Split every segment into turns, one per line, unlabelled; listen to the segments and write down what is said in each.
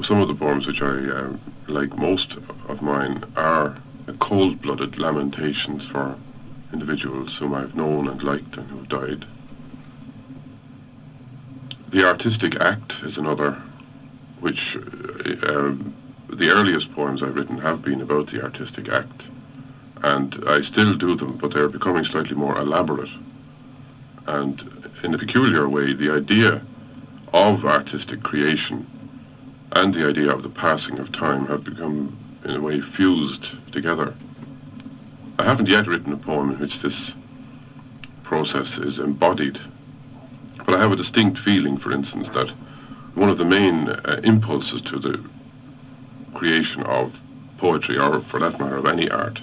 Some of the poems which I like most of mine are cold-blooded lamentations for individuals whom I've known and liked and who've died. The artistic act is another, which the earliest poems I've written have been about the artistic act, and I still do them, but they're becoming slightly more elaborate. And in a peculiar way, the idea of artistic creation and the idea of the passing of time have become, in a way, fused together. I haven't yet written a poem in which this process is embodied, but I have a distinct feeling, for instance, that one of the main impulses to the creation of poetry, or for that matter of any art,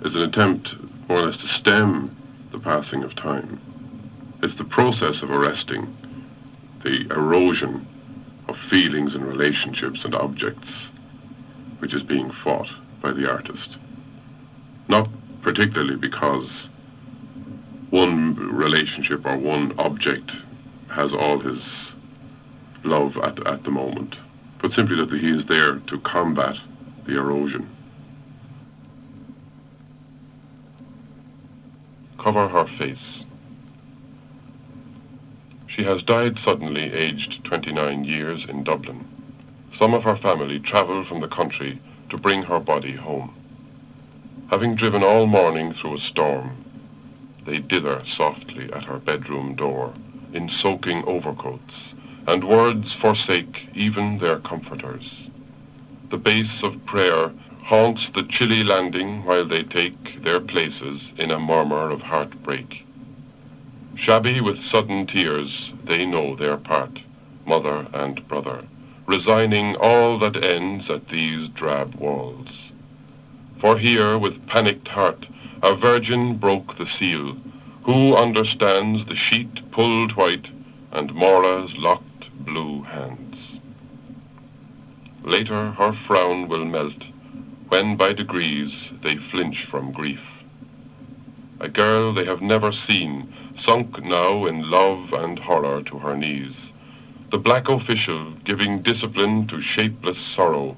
is an attempt more or less to stem the passing of time. It's the process of arresting the erosion of feelings and relationships and objects which is being fought by the artist. Not particularly because one relationship or one object has all his love at the moment, but simply that he is there to combat the erosion. Cover her face. She has died suddenly, aged 29 years, in Dublin. Some of her family travelled from the country to bring her body home. Having driven all morning through a storm, they dither softly at her bedroom door, in soaking overcoats, and words forsake even their comforters. The base of prayer haunts the chilly landing while they take their places in a murmur of heartbreak. Shabby with sudden tears, they know their part, mother and brother, resigning all that ends at these drab walls. For here, with panicked heart, a virgin broke the seal, who understands the sheet pulled white and Mora's locked blue hands. Later her frown will melt, when by degrees they flinch from grief. A girl they have never seen, sunk now in love and horror to her knees. The black official giving discipline to shapeless sorrow.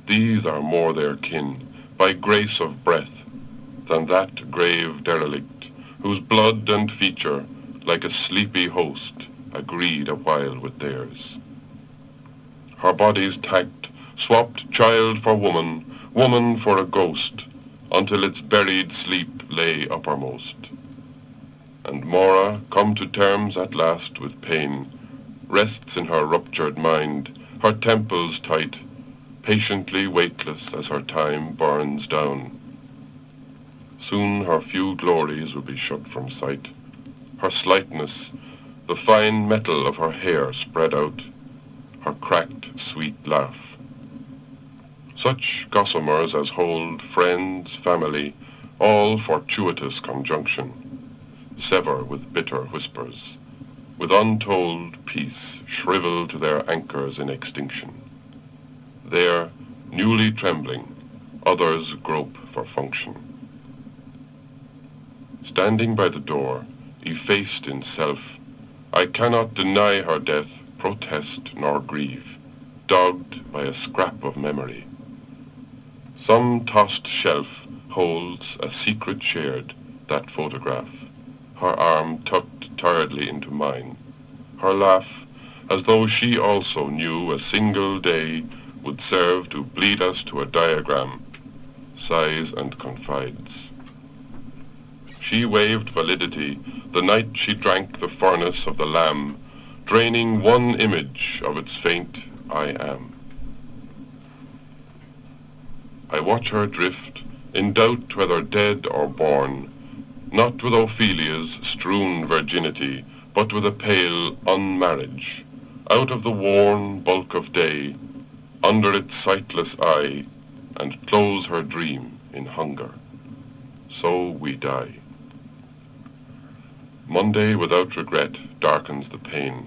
These are more their kin, by grace of breath, than that grave derelict, whose blood and feature, like a sleepy host, agreed a while with theirs. Her body's tact swapped child for woman, woman for a ghost, until its buried sleep lay uppermost. And Mora, come to terms at last with pain, rests in her ruptured mind, her temples tight, patiently weightless as her time burns down. Soon her few glories will be shut from sight, her slightness, the fine metal of her hair spread out, her cracked, sweet laugh. Such gossamers as hold friends, family, all fortuitous conjunction, sever with bitter whispers, with untold peace shrivel to their anchors in extinction. There, newly trembling, others grope for function. Standing by the door, effaced in self, I cannot deny her death, protest nor grieve, dogged by a scrap of memory. Some tossed shelf holds a secret shared, that photograph, her arm tucked tiredly into mine, her laugh as though she also knew a single day would serve to bleed us to a diagram, sighs and confides. She waived validity the night she drank the furnace of the Lamb, draining one image of its faint I am. I watch her drift, in doubt whether dead or born, not with Ophelia's strewn virginity, but with a pale unmarriage, out of the worn bulk of day, under its sightless eye, and close her dream in hunger. So we die. Monday without regret darkens the pane,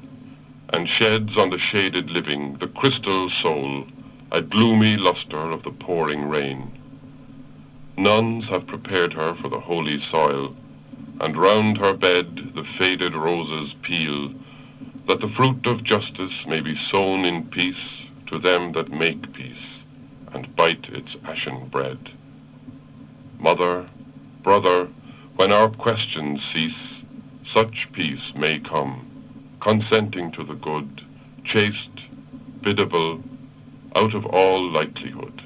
and sheds on the shaded living, the crystal soul, a gloomy luster of the pouring rain. Nuns have prepared her for the holy soil, and round her bed the faded roses peel, that the fruit of justice may be sown in peace to them that make peace, and bite its ashen bread. Mother, brother, when our questions cease, such peace may come, consenting to the good, chaste, biddable, out of all likelihood.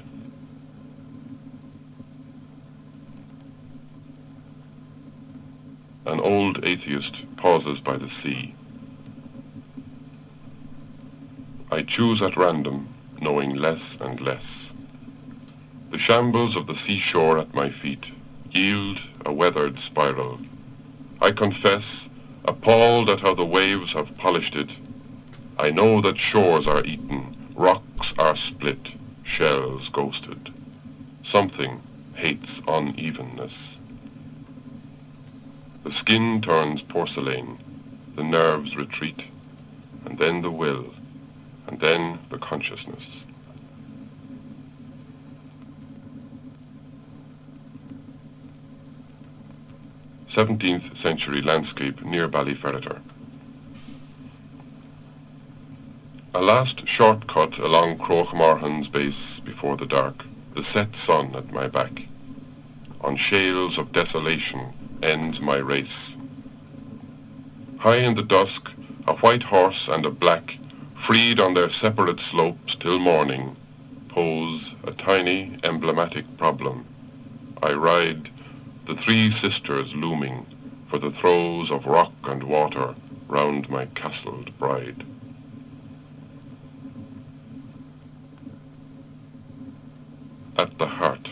An old atheist pauses by the sea. I choose at random, knowing less and less. The shambles of the seashore at my feet yield a weathered spiral. I confess, appalled at how the waves have polished it, I know that shores are eaten, rocks are split, shells ghosted. Something hates unevenness. The skin turns porcelain, the nerves retreat, and then the will, and then the consciousness. Seventeenth century landscape near Ballyferriter. A last short cut along Croagh base before the dark, the set sun at my back. On shales of desolation ends my race. High in the dusk, a white horse and a black, freed on their separate slopes till morning, pose a tiny, emblematic problem. I ride, the three sisters looming, for the throes of rock and water round my castled bride. At the heart.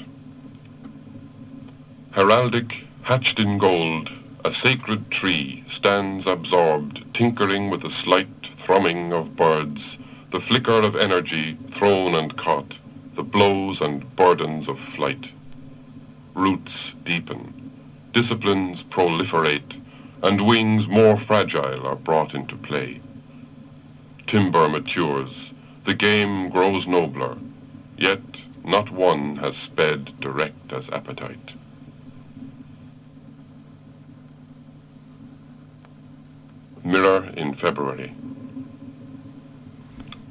Heraldic, hatched in gold, a sacred tree stands absorbed, tinkering with the slight thrumming of birds, the flicker of energy thrown and caught, the blows and burdens of flight. Roots deepen, disciplines proliferate, and wings more fragile are brought into play. Timber matures, the game grows nobler, yet not one has sped direct as appetite. Mirror in February.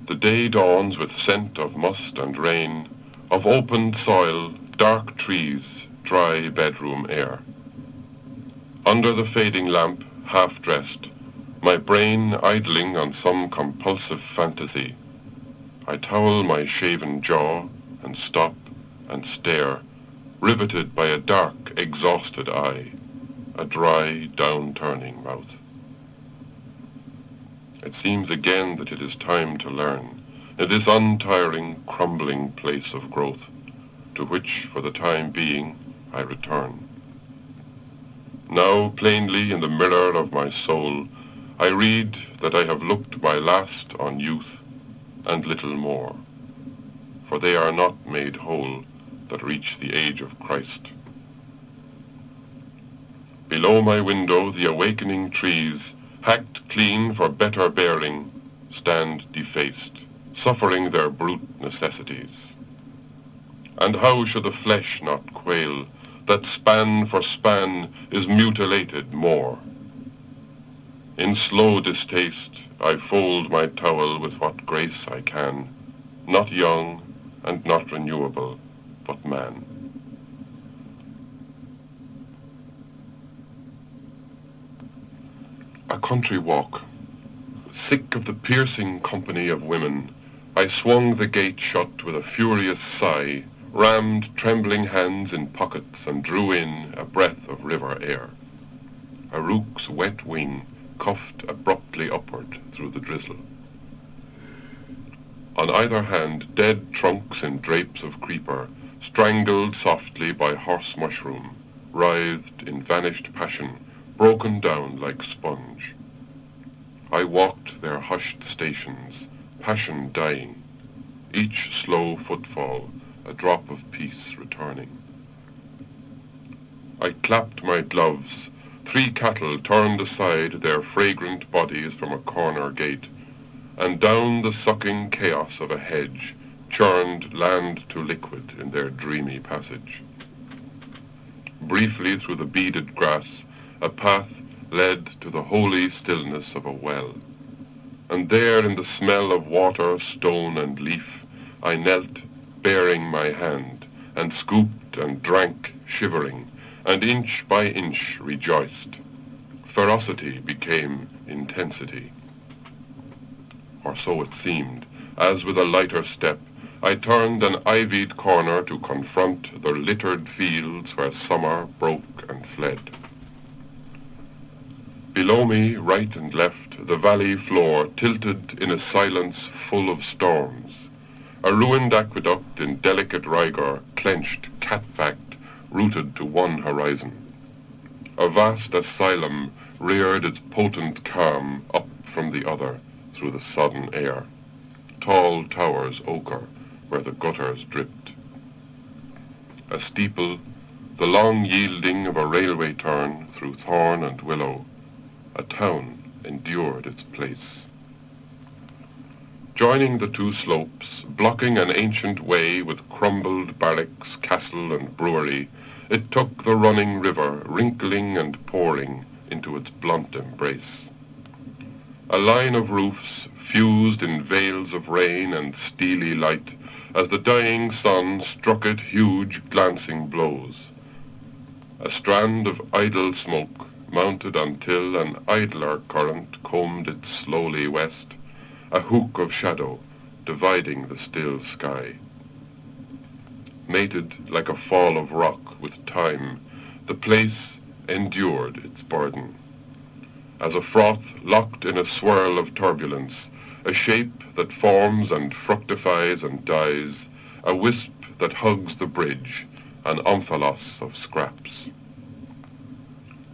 The day dawns with scent of must and rain, of opened soil, dark trees, dry bedroom air. Under the fading lamp, half-dressed, my brain idling on some compulsive fantasy, I towel my shaven jaw and stop and stare, riveted by a dark, exhausted eye, a dry, down-turning mouth. It seems again that it is time to learn, in this untiring, crumbling place of growth, to which, for the time being, I return. Now, plainly in the mirror of my soul, I read that I have looked my last on youth and little more, for they are not made whole that reach the age of Christ. Below my window the awakening trees, hacked clean for better bearing, stand defaced, suffering their brute necessities. And how should the flesh not quail, that span for span is mutilated more? In slow distaste I fold my towel with what grace I can, not young and not renewable, but man. A country walk. Sick of the piercing company of women, I swung the gate shut with a furious sigh, rammed trembling hands in pockets and drew in a breath of river air. A rook's wet wing cuffed abruptly upward through the drizzle. On either hand, dead trunks in drapes of creeper, strangled softly by horse mushroom, writhed in vanished passion, broken down like sponge. I walked their hushed stations, passion dying, each slow footfall a drop of peace returning. I clapped my gloves. 3 cattle turned aside their fragrant bodies from a corner gate, and down the sucking chaos of a hedge churned land to liquid in their dreamy passage. Briefly through the beaded grass, a path led to the holy stillness of a well. And there in the smell of water, stone and leaf, I knelt, baring my hand, and scooped and drank, shivering, and inch by inch rejoiced. Ferocity became intensity. Or so it seemed, as with a lighter step I turned an ivied corner to confront the littered fields where summer broke and fled. Below me, right and left, the valley floor tilted in a silence full of storms. A ruined aqueduct in delicate rigor, clenched, cat-backed, rooted to one horizon. A vast asylum reared its potent calm up from the other through the sodden air. Tall towers ochre where the gutters dripped. A steeple, the long yielding of a railway turn through thorn and willow. A town endured its place. Joining the two slopes, blocking an ancient way with crumbled barracks, castle and brewery, it took the running river, wrinkling and pouring, into its blunt embrace. A line of roofs fused in veils of rain and steely light as the dying sun struck it huge glancing blows. A strand of idle smoke mounted until an idler current combed it slowly west, a hook of shadow dividing the still sky. Mated like a fall of rock with time, the place endured its burden. As a froth locked in a swirl of turbulence, a shape that forms and fructifies and dies, a wisp that hugs the bridge, an omphalos of scraps.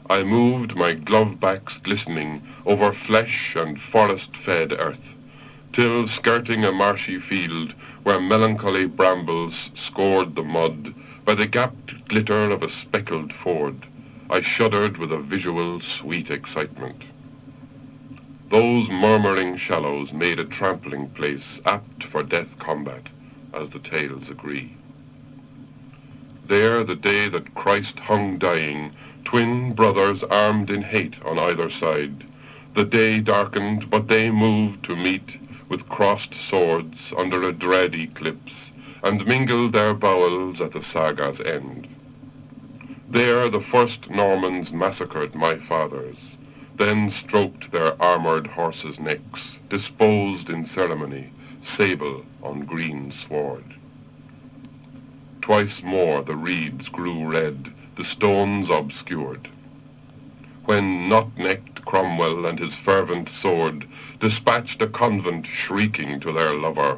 I moved my glove backs glistening over flesh and forest-fed earth, till skirting a marshy field where melancholy brambles scored the mud, by the gapped glitter of a speckled ford, I shuddered with a visual sweet excitement. Those murmuring shallows made a trampling place apt for death combat, as the tales agree. There, the day that Christ hung dying, twin brothers armed in hate on either side, the day darkened, but they moved to meet with crossed swords under a dread eclipse, and mingled their bowels at the saga's end. There the first Normans massacred my fathers, then stroked their armoured horses' necks, disposed in ceremony, sable on green sward. Twice more the reeds grew red, the stones obscured. When knot-necked Cromwell and his fervent sword dispatched a convent shrieking to their lover,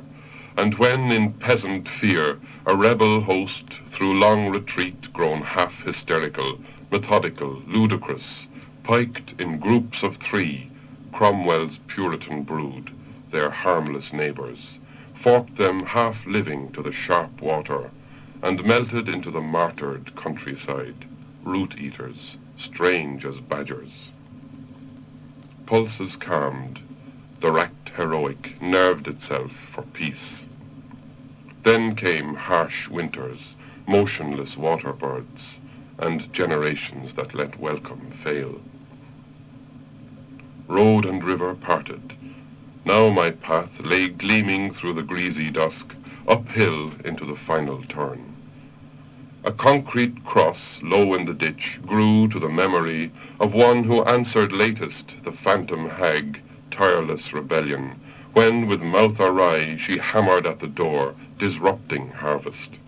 and when in peasant fear a rebel host through long retreat grown half hysterical, methodical, ludicrous, piked in groups of three Cromwell's Puritan brood, their harmless neighbours, forked them half living to the sharp water, and melted into the martyred countryside, root-eaters, strange as badgers. Pulses calmed, the racked heroic nerved itself for peace. Then came harsh winters, motionless water birds, and generations that let welcome fail. Road and river parted. Now my path lay gleaming through the greasy dusk, uphill into the final turn. A concrete cross low in the ditch grew to the memory of one who answered latest the phantom hag, tireless rebellion, when with mouth awry she hammered at the door, disrupting harvest.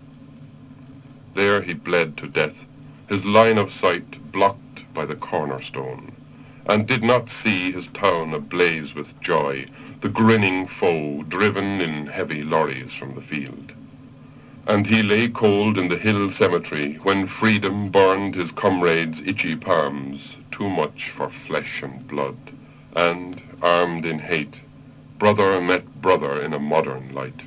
There he bled to death, his line of sight blocked by the cornerstone, and did not see his town ablaze with joy, the grinning foe driven in heavy lorries from the field. And he lay cold in the hill cemetery when freedom burned his comrades' itchy palms, too much for flesh and blood, and, armed in hate, brother met brother in a modern light.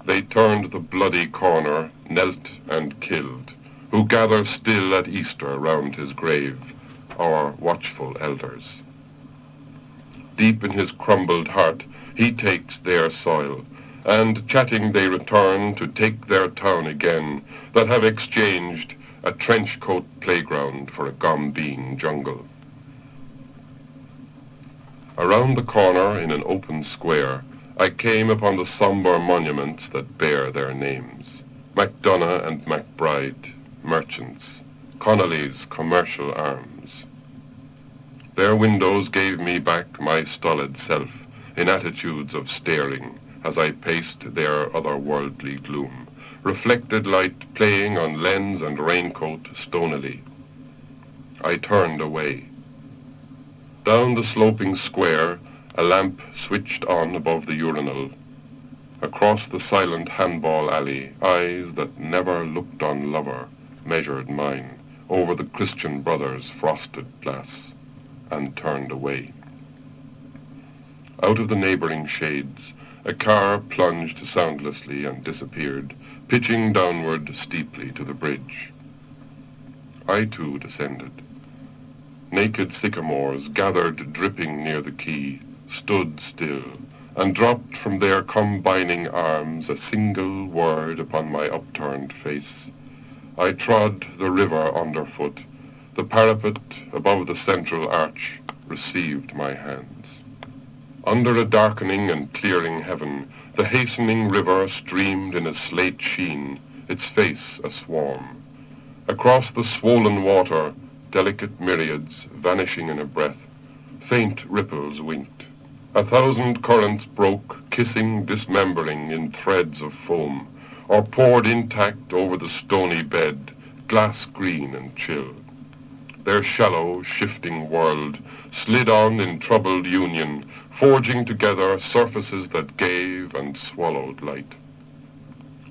They turned the bloody corner, knelt and killed, who gather still at Easter round his grave, our watchful elders. Deep in his crumbled heart he takes their soil, and chatting they return to take their town again, that have exchanged a trench-coat playground for a gombeen jungle. Around the corner in an open square, I came upon the sombre monuments that bear their names. MacDonough and MacBride, merchants, Connolly's commercial arms. Their windows gave me back my stolid self in attitudes of staring as I paced their otherworldly gloom, reflected light playing on lens and raincoat stonily. I turned away. Down the sloping square, a lamp switched on above the urinal. Across the silent handball alley, eyes that never looked on lover measured mine over the Christian Brothers' frosted glass and turned away. Out of the neighboring shades, a car plunged soundlessly and disappeared, pitching downward steeply to the bridge. I too descended. Naked sycamores gathered dripping near the quay, stood still, and dropped from their combining arms a single word upon my upturned face. I trod the river underfoot. The parapet above the central arch received my hands. Under a darkening and clearing heaven, the hastening river streamed in a slate sheen, its face a swarm. Across the swollen water, delicate myriads vanishing in a breath, faint ripples winked. 1,000 currents broke, kissing, dismembering in threads of foam, or poured intact over the stony bed, glass green and chill. Their shallow, shifting world slid on in troubled union, forging together surfaces that gave and swallowed light.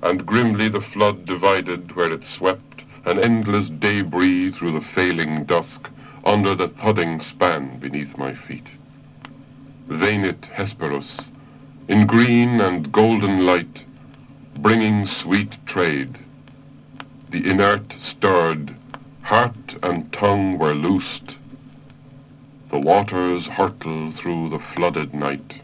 And grimly the flood divided where it swept, an endless debris through the failing dusk, under the thudding span beneath my feet. Venit Hesperus, in green and golden light, bringing sweet trade. The inert stirred, heart and tongue were loosed. The waters hurtle through the flooded night.